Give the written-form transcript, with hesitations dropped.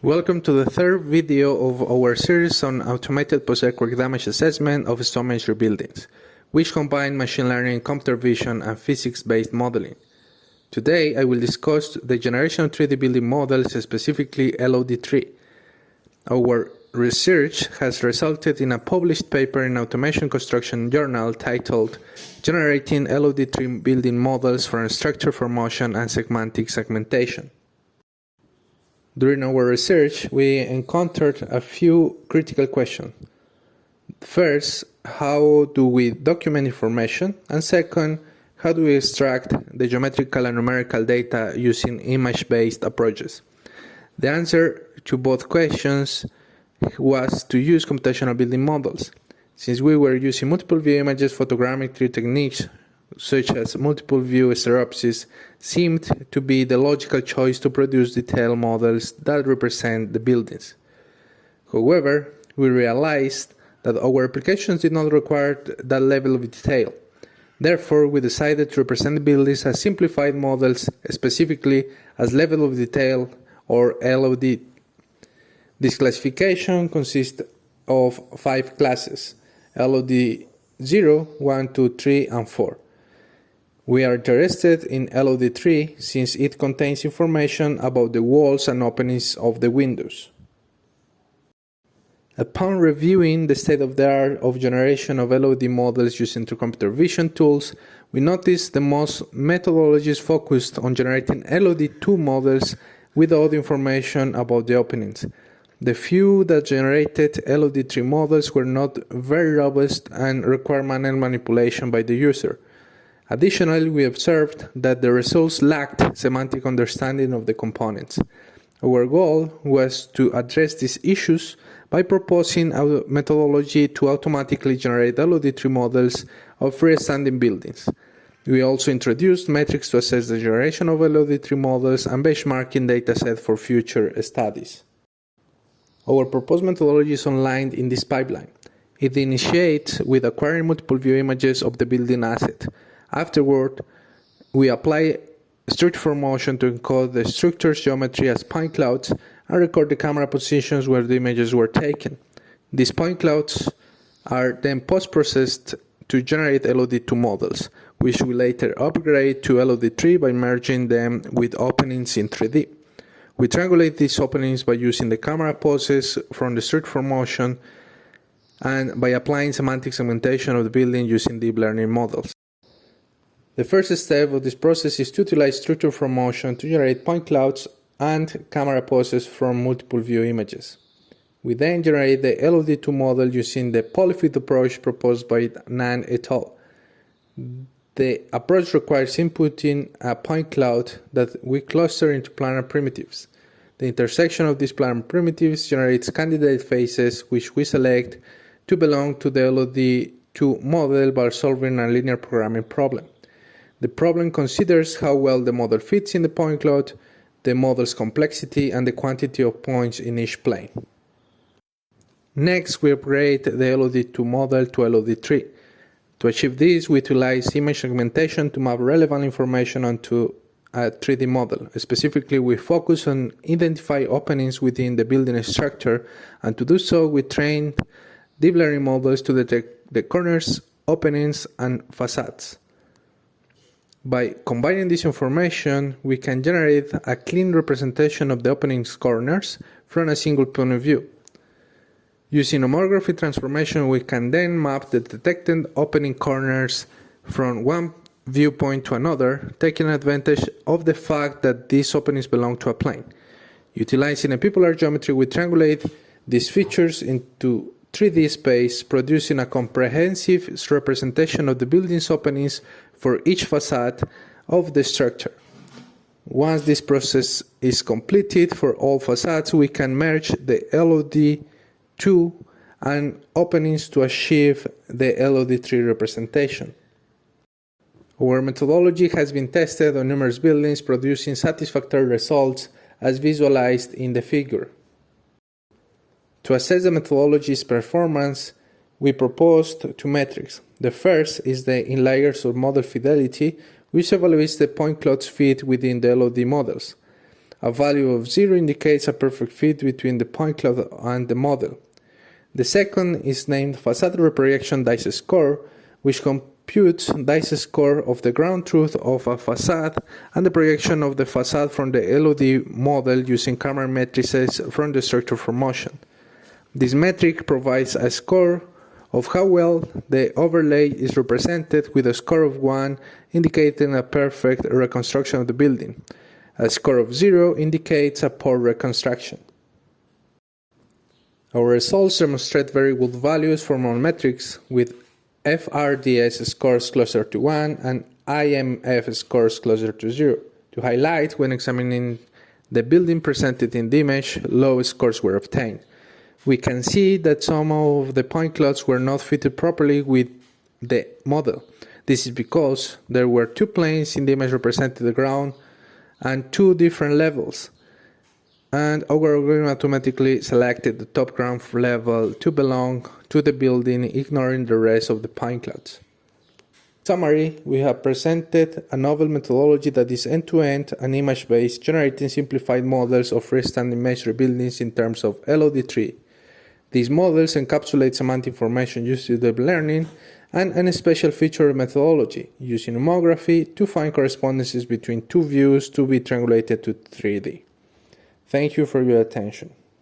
Welcome to the third video of our series on automated post-earthquake damage assessment of stone masonry buildings, which combine machine learning, computer vision, and physics-based modeling. Today, I will discuss the generation of 3D building models, specifically LOD3. Our research has resulted in a published paper in Automation Construction Journal titled Generating LOD3 Building Models for Structure for Motion and Semantic Segmentation. During our research, we encountered a few critical questions. First, how do we document information? And second, how do we extract the geometrical and numerical data using image-based approaches? The answer to both questions was to use computational building models. Since we were using multiple view images, photogrammetry techniques such as multiple view stereopsis seemed to be the logical choice to produce detailed models that represent the buildings. However, we realized that our applications did not require that level of detail. Therefore, we decided to represent the buildings as simplified models, specifically as level of detail or LOD. This classification consists of 5 classes: LOD 0, 1, 2, 3, and 4. We are interested in LOD3 since it contains information about the walls and openings of the windows. Upon reviewing the state-of-the-art of generation of LOD models using computer vision tools, we noticed the most methodologies focused on generating LOD2 models without information about the openings. The few that generated LOD3 models were not very robust and required manual manipulation by the user. Additionally, we observed that the results lacked semantic understanding of the components. Our goal was to address these issues by proposing a methodology to automatically generate LOD3 models of freestanding buildings. We also introduced metrics to assess the generation of LOD3 models and benchmarking dataset for future studies. Our proposed methodology is online in this pipeline. It initiates with acquiring multiple view images of the building asset. Afterward, we apply structure for motion to encode the structure's geometry as point clouds and record the camera positions where the images were taken. These point clouds are then post-processed to generate LOD2 models, which we later upgrade to LOD3 by merging them with openings in 3D. We triangulate these openings by using the camera poses from the structure for motion and by applying semantic segmentation of the building using deep learning models. The first step of this process is to utilize structure for motion to generate point clouds and camera poses from multiple view images. We then generate the LOD2 model using the polyfit approach proposed by Nan et al. The approach requires inputting a point cloud that we cluster into planar primitives. The intersection of these planar primitives generates candidate faces which we select to belong to the LOD2 model by solving a linear programming problem. The problem considers how well the model fits in the point cloud, the model's complexity, and the quantity of points in each plane. Next, we upgrade the LOD2 model to LOD3. To achieve this, we utilize image segmentation to map relevant information onto a 3D model. Specifically, we focus on identify openings within the building structure, and to do so, we trained deep learning models to detect the corners, openings, and facades. By combining this information, we can generate a clean representation of the opening's corners from a single point of view. Using homography transformation, we can then map the detected opening corners from one viewpoint to another, taking advantage of the fact that these openings belong to a plane. Utilizing epipolar geometry, we triangulate these features into 3D space, producing a comprehensive representation of the building's openings for each facade of the structure. Once this process is completed for all facades, we can merge the LOD2 and openings to achieve the LOD3 representation. Our methodology has been tested on numerous buildings, producing satisfactory results as visualized in the figure. To assess the methodology's performance, we proposed 2 metrics. The first is the in-layers or model fidelity, which evaluates the point clouds fit within the LOD models. A value of 0 indicates a perfect fit between the point cloud and the model. The second is named facade reprojection dice score, which computes dice score of the ground truth of a facade and the projection of the facade from the LOD model using camera matrices from the structure for motion. This metric provides a score of how well the overlay is represented, with a score of 1 indicating a perfect reconstruction of the building. A score of 0 indicates a poor reconstruction. Our results demonstrate very good values for all metrics, with FRDS scores closer to 1 and IMF scores closer to 0. To highlight, when examining the building presented in the image, low scores were obtained. We can see that some of the point clouds were not fitted properly with the model. This is because there were 2 planes in the image representing the ground and 2 different levels, and our algorithm automatically selected the top ground level to belong to the building, ignoring the rest of the point clouds. In summary, we have presented a novel methodology that is end-to-end and image-based, generating simplified models of freestanding masonry buildings in terms of LOD3. These models encapsulate semantic information used in deep learning and a special feature of methodology, using homography to find correspondences between 2 views to be triangulated to 3D. Thank you for your attention.